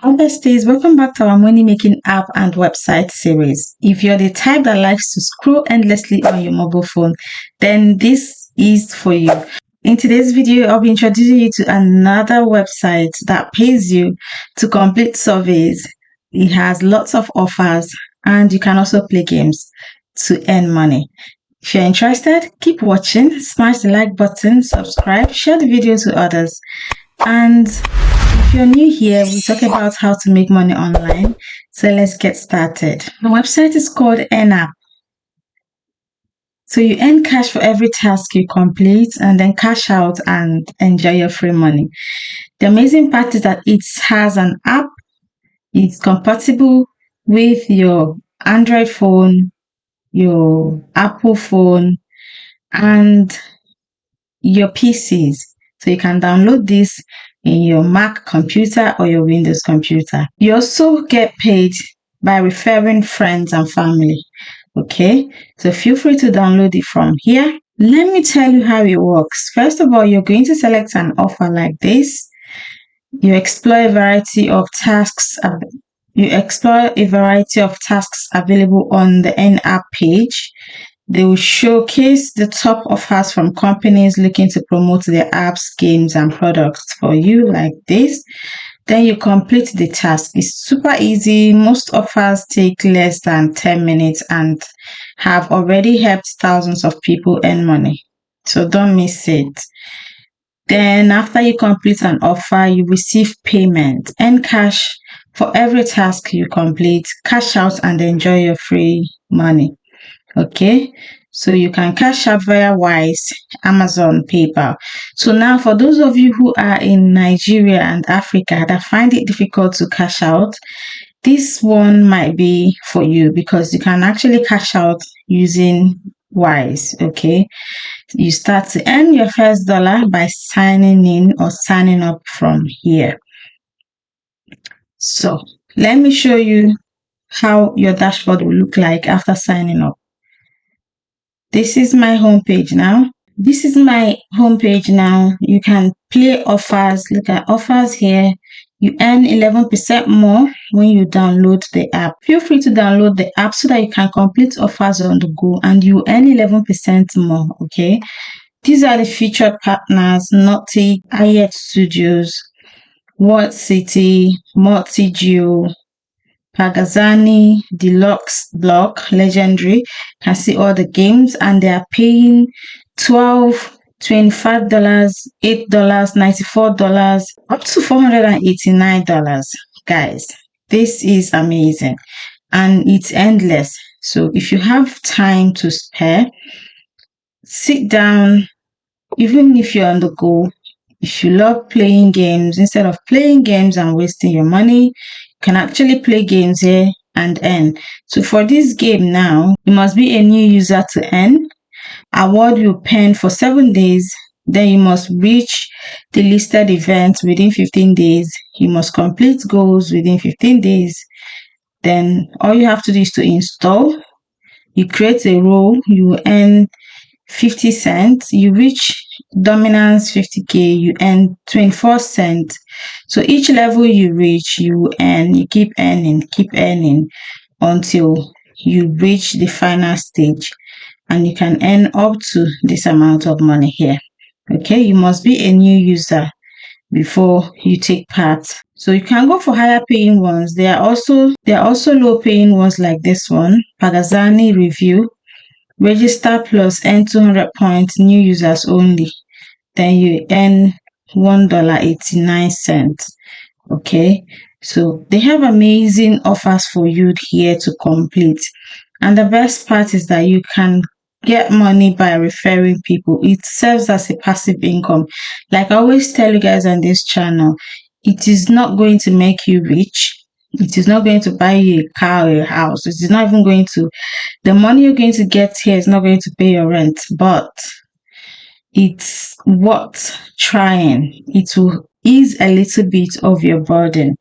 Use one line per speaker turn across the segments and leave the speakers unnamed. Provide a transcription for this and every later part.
Hi besties, welcome back to our money making app and website series. If you're the type that likes to scroll endlessly on your mobile phone, then this is for you. In today's video, I'll be introducing you to another website that pays you to complete surveys. It has lots of offers and you can also play games to earn money. If you're interested, keep watching, smash the like button, subscribe, share the video to others. And if you're new here, we talk about how to make money online. So let's get started. The website is called Earn. So you earn cash for every task you complete and then cash out and enjoy your free money. The amazing part is that it has an app. It's compatible with your Android phone, your Apple phone, and your PCs. So you can download this in your Mac computer or your Windows computer. You also get paid by referring friends and family. Okay, so feel free to download it from here. Let me tell you how it works. First of all, you're going to select an offer like this. You explore a variety of tasks. Available on the N app page. They will showcase the top offers from companies looking to promote their apps, games, and products for you like this. Then you complete the task. It's super easy. Most offers take less than 10 minutes and have already helped thousands of people earn money. So don't miss it. Then after you complete an offer, you receive payment and cash for every task you complete. Cash out and enjoy your free money. Okay, so you can cash out via Wise, Amazon, PayPal. So now for those of you who are in Nigeria and Africa that find it difficult to cash out, this one might be for you because you can actually cash out using Wise. Okay, you start to earn your first dollar by signing in or signing up from here. So let me show you how your dashboard will look like after signing up. This is my homepage now. You can play offers. Look at offers here. You earn 11% more when you download the app. Feel free to download the app so that you can complete offers on the go and you earn 11% more. Okay. These are the featured partners: Naughty, Ayet Studios, World City, Multigeo, Pagazani, Deluxe Block, Legendary. You can see all the games and they are paying $12, $25, $8, $94, up to $489. Guys, this is amazing and it's endless. So if you have time to spare, sit down, even if you're on the go. If you love playing games, instead of playing games and wasting your money, you can actually play games here and earn. So for this game now, you must be a new user to earn. Award will pen for 7 days. Then you must reach the listed events within 15 days. You must complete goals within 15 days. Then all you have to do is to install. You create a role, you earn 50 cents. You reach dominance 50k, you earn 24 cents. So each level you reach, you earn, you keep earning until you reach the final stage, and you can earn up to this amount of money here. Okay, you must be a new user before you take part. So you can go for higher paying ones. There are also low paying ones like this one, Pagazani Review. Register plus earn 200 points, new users only. Then you earn $1.89. Okay, so they have amazing offers for you here to complete. And the best part is that you can get money by referring people. It serves as a passive income. Like I always tell you guys on this channel, it is not going to make you rich. It is not going to buy you a car or a house. It is not even going to, the money you're going to get here is not going to pay your rent, but it's worth trying. It will ease a little bit of your burden.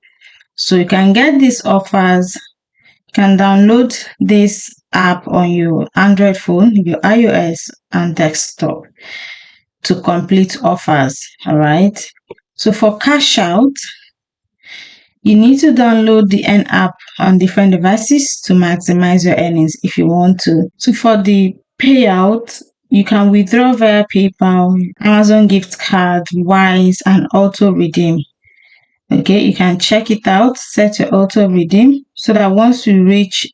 So you can get these offers. You can download this app on your Android phone, your iOS, and desktop to complete offers. All right. So for cash out, You need to download the N app on different devices to maximize your earnings if you want to. So for the payout, you can withdraw via PayPal, Amazon gift card, Wise, and auto redeem. Okay, you can check it out, set your auto redeem so that once you reach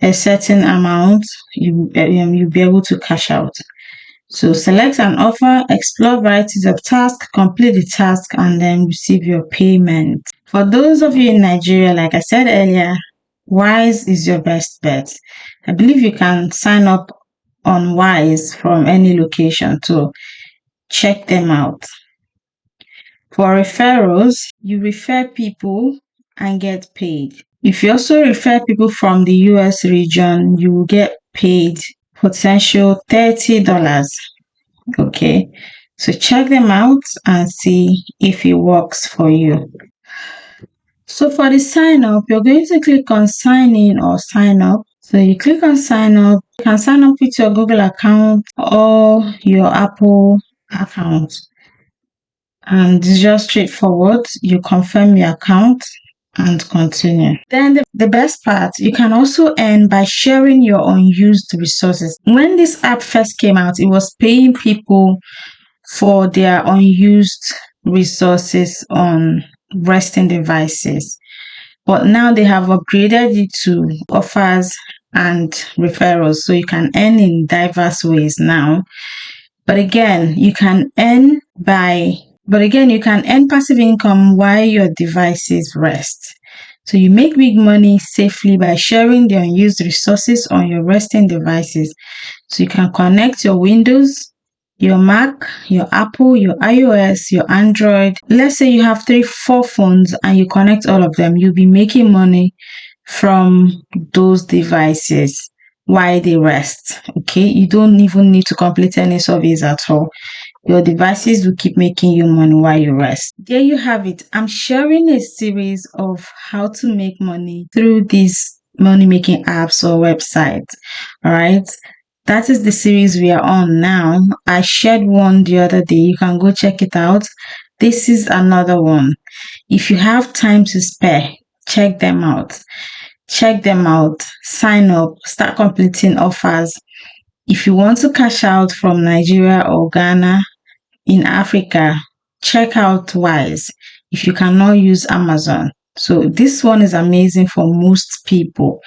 a certain amount, you'll be able to cash out. So select an offer, explore varieties of tasks, complete the task, and then receive your payment. For those of you in Nigeria, like I said earlier, Wise is your best bet. I believe you can sign up on Wise from any location, so check them out. For referrals, you refer people and get paid. If you also refer people from the US region, you will get paid potential $30. Okay, so check them out and see if it works for you. So for the sign up, you're going to click on sign in or sign up. So you click on sign up. You can sign up with your Google account or your Apple account. And it's just straightforward. You confirm your account and continue. Then the best part, you can also earn by sharing your unused resources. When this app first came out, it was paying people for their unused resources on resting devices. But now they have upgraded it to offers and referrals, so you can earn in diverse ways now. But again, you can earn passive income while your devices rest. So you make big money safely by sharing the unused resources on your resting devices. So you can connect your Windows, your Mac, your Apple, your iOS, your Android. Let's say you have 3-4 phones and you connect all of them. You'll be making money from those devices while they rest. Okay, you don't even need to complete any surveys at all. Your devices will keep making you money while you rest. There you have it. I'm sharing a series of how to make money through these money making apps or websites. All right. That is the series we are on now. I shared one the other day. You can go check it out. This is another one. If you have time to spare, check them out. Check them out. Sign up. Start completing offers. If you want to cash out from Nigeria or Ghana in Africa, check out Wise if you cannot use Amazon. So this one is amazing for most people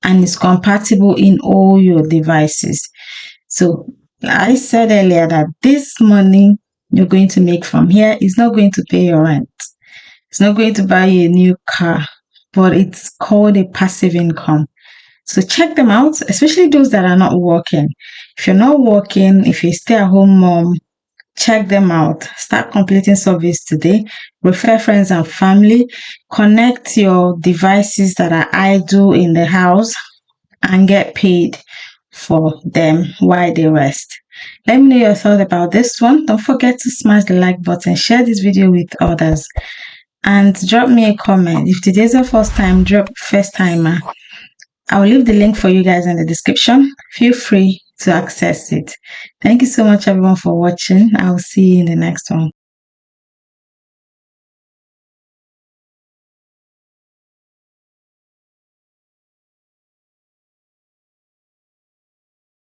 and is compatible in all your devices. So I said earlier that this money you're going to make from here is not going to pay your rent. It's not going to buy you a new car, but it's called a passive income. So check them out, especially those that are not working. If you're not working, if you're a stay-at-home mom, check them out. Start completing surveys today. Refer friends and family. Connect your devices that are idle in the house and get paid for them while they rest. Let me know your thoughts about this one. Don't forget to smash the like button, share this video with others, and drop me a comment. If today's your first time, drop first timer. I will leave the link for you guys in the description. Feel free to access it. Thank you so much everyone for watching. I will see you in the next one.